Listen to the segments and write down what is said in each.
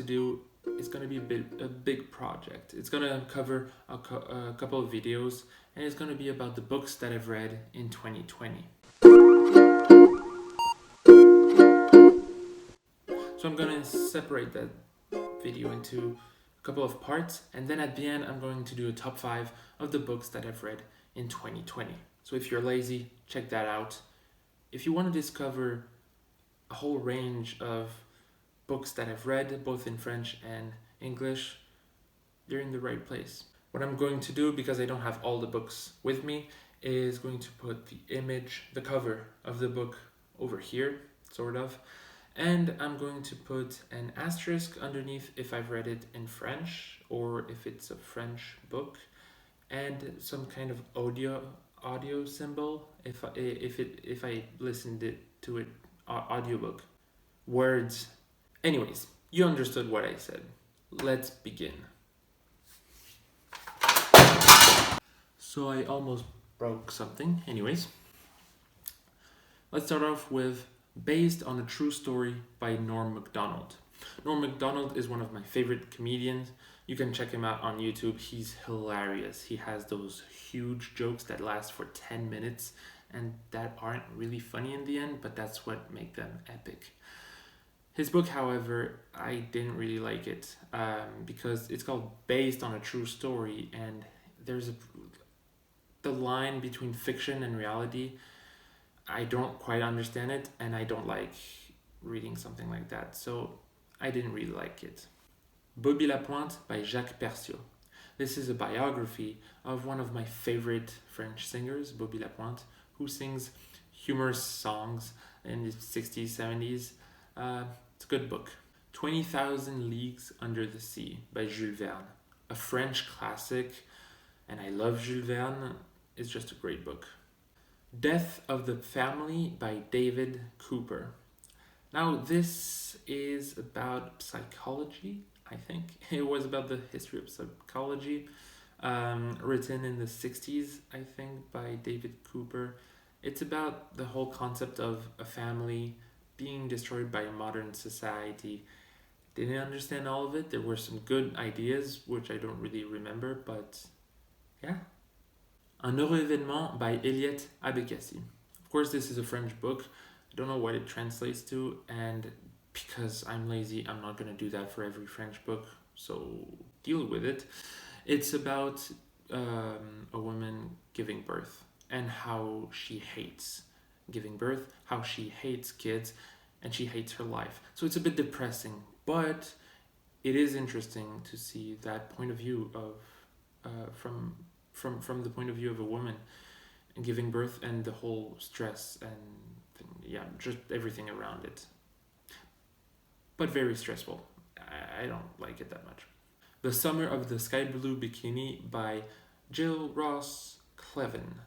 to do is going to be a big project. It's going to cover a couple of videos, and it's going to be about the books that I've read in 2020. So I'm going to separate that video into a couple of parts, and then at the end I'm going to do a top 5 of the books that I've read in 2020. So if you're lazy, check that out. If you want to discover a whole range of books that I've read, both in French and English, you're in the right place. What I'm going to do, because I don't have all the books with me, is going to put the cover of the book over here, sort of, and I'm going to put an asterisk underneath if I've read it in French or if it's a French book, and some kind of audio symbol if I listened to it audiobook. Words. Anyways, you understood what I said. Let's begin. So I almost broke something. Anyways, let's start off with Based on a True Story by Norm Macdonald. Norm Macdonald is one of my favorite comedians. You can check him out on YouTube. He's hilarious. He has those huge jokes that last for 10 minutes and that aren't really funny in the end, but that's what makes them epic. His book, however, I didn't really like it because it's called Based on a True Story, and there's the line between fiction and reality. I don't quite understand it, and I don't like reading something like that, so I didn't really like it. Boby Lapointe by Jacques Perciot. This is a biography of one of my favorite French singers, Boby Lapointe, who sings humorous songs in the 60s, 70s. It's a good book. 20,000 Leagues Under the Sea by Jules Verne. A French classic, and I love Jules Verne. It's just a great book. Death of the Family by David Cooper. Now, this is about psychology, I think. It was about the history of psychology, written in the 60s, I think, by David Cooper. It's about the whole concept of a family being destroyed by modern society. Didn't understand all of it. There were some good ideas, which I don't really remember, but yeah. Un heureux évènement by Eliette Abécassis. Of course, this is a French book. I don't know what it translates to, and because I'm lazy, I'm not going to do that for every French book, so deal with it. It's about a woman giving birth and how she hates giving birth, how she hates kids, and she hates her life. So it's a bit depressing, but it is interesting to see that point of view of from the point of view of a woman giving birth and the whole stress and just everything around it. But very stressful. I don't like it that much. The Summer of the Sky Blue Bikini by Jill Ross Klevin.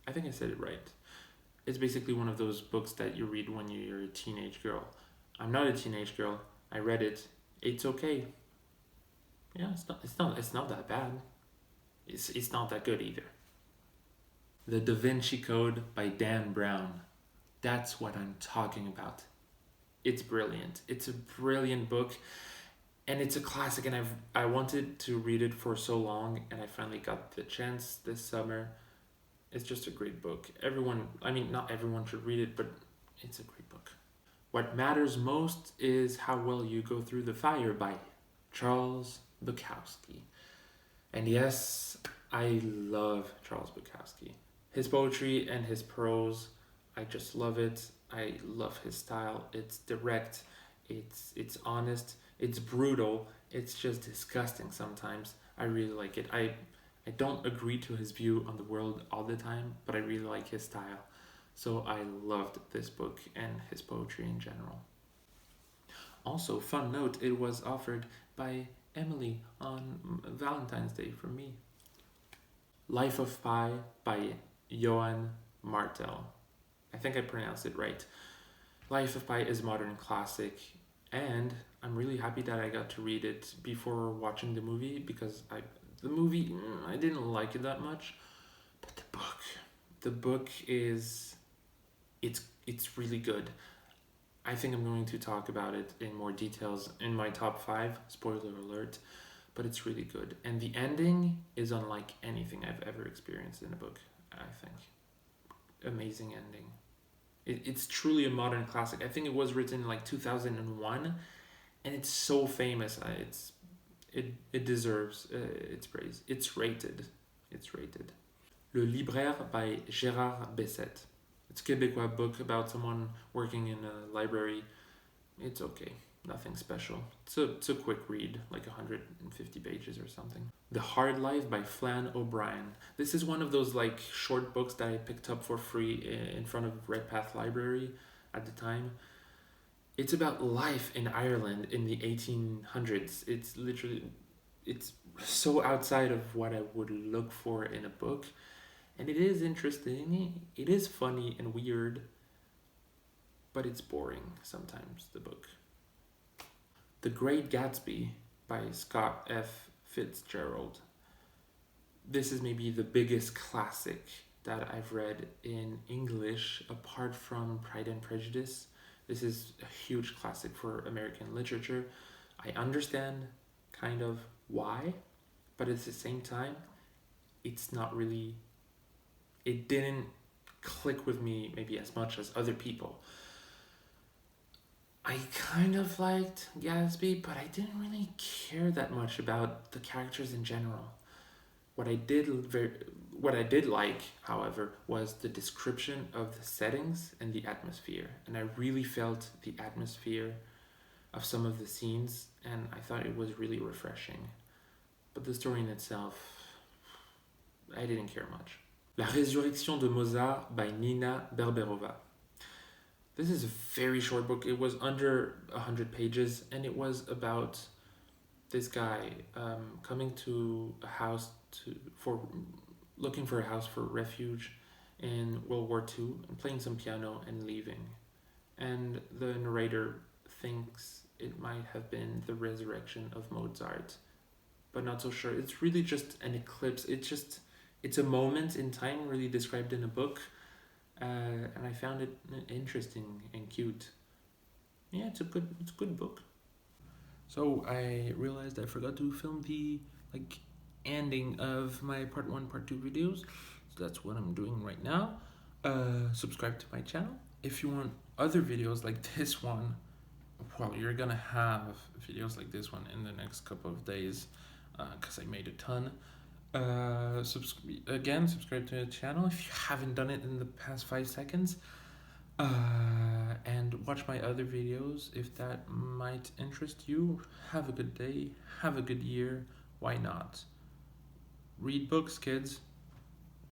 I think I said it right. It's basically one of those books that you read when you're a teenage girl. I'm not a teenage girl. I read it. It's okay. Yeah, it's not that bad. It's not that good either. The DaVinci Code by Dan Brown. That's what I'm talking about. It's brilliant. It's a brilliant book, and it's a classic, and I wanted to read it for so long, and I finally got the chance this summer. It's just a great book. Not everyone should read it, but it's a great book. What Matters Most is How Well You Go Through the Fire by Charles Bukowski. And yes, I love Charles Bukowski. His poetry and his prose, I just love it. I love his style. It's direct, it's honest, it's brutal, it's just disgusting sometimes. I really like it. I don't agree to his view on the world all the time, but I really like his style. So I loved this book and his poetry in general. Also, fun note, it was offered by Emily on Valentine's Day for me. Life of Pi by Johan Martel. I think I pronounced it right. Life of Pi is a modern classic, and I'm really happy that I got to read it before watching the movie, because the movie, I didn't like it that much, but the book is, it's really good. I think I'm going to talk about it in more details in my top 5, spoiler alert, but it's really good. And the ending is unlike anything I've ever experienced in a book, I think. Amazing ending. It's truly a modern classic. I think it was written in like 2001, and it's so famous. It deserves its praise. It's rated. Le Libraire by Gérard Bessette. It's a Québécois book about someone working in a library. It's okay. Nothing special. It's a quick read, like 150 pages or something. The Hard Life by Flan O'Brien. This is one of those like short books that I picked up for free in front of Redpath Library at the time. It's about life in Ireland in the 1800s. It's so outside of what I would look for in a book. And it is interesting. It is funny and weird. But it's boring sometimes, the book. The Great Gatsby by Scott F. Fitzgerald. This is maybe the biggest classic that I've read in English apart from Pride and Prejudice. This is a huge classic for American literature. I understand kind of why, but at the same time, it's not really, it didn't click with me maybe as much as other people. I kind of liked Gatsby, but I didn't really care that much about the characters in general. What I did like, however, was the description of the settings and the atmosphere. And I really felt the atmosphere of some of the scenes, and I thought it was really refreshing. But the story in itself, I didn't care much. La Résurrection de Mozart by Nina Berberova. This is a very short book. It was under 100 pages, and it was about this guy coming to a house looking for a house for refuge in World War II and playing some piano and leaving. And the narrator thinks it might have been the resurrection of Mozart, but not so sure. It's really just an eclipse. It's a moment in time really described in a book. And I found it interesting and cute. Yeah, it's a good book. So I realized I forgot to film the ending of my part 1, part 2 videos. So that's what I'm doing right now. Subscribe to my channel. If you want other videos like this one, well, you're gonna have videos like this one in the next couple of days, because I made a ton. Subscribe to the channel if you haven't done it in the past 5 seconds, and watch my other videos if that might interest you. Have a good day, have a good year, why not? Read books, kids.